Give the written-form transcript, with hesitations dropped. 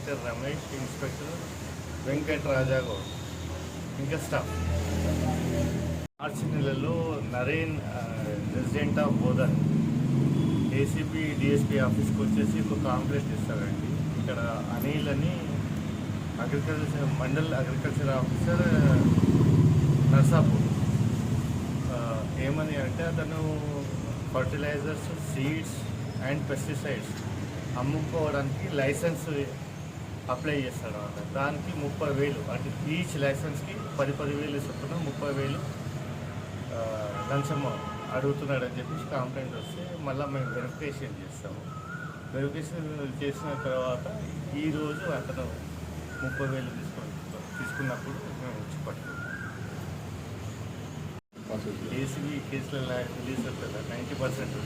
Inspector Ramesh, inspector Venkatraja Goud, ఇంకా staff. మార్చి నెలలో Naren resident of Bodhan ACP DSP ఆఫీస్కి వచ్చేసి ఒక కాంప్లైంట్ ఇస్తారండి. ఇక్కడ అనిల్ అని మండల్ అగ్రికల్చర్ ఆఫీసర్ నర్సాపూర్ ఏమని అంటే అతను ఫర్టిలైజర్స్, సీడ్స్ అండ్ పెస్టిసైడ్స్ అమ్ముకోవడానికి లైసెన్స్ అప్లై చేస్తాడు అన్నమాట. దానికి 30,000 అంటే ఈచ్ లైసెన్స్కి 10,000 చొప్పున 30,000 లంచం అడుగుతున్నాడని చెప్పేసి కంప్లైంట్ వస్తే మళ్ళీ మేము వెరిఫికేషన్ చేస్తాము. వెరిఫికేషన్ చేసిన తర్వాత ఈరోజు అతను 30,000 తీసుకున్నప్పుడు మేము వచ్చి పట్టుకున్నాం. ఏసీబీ కేసులలో రిలీజ్ అవుతుందా 90%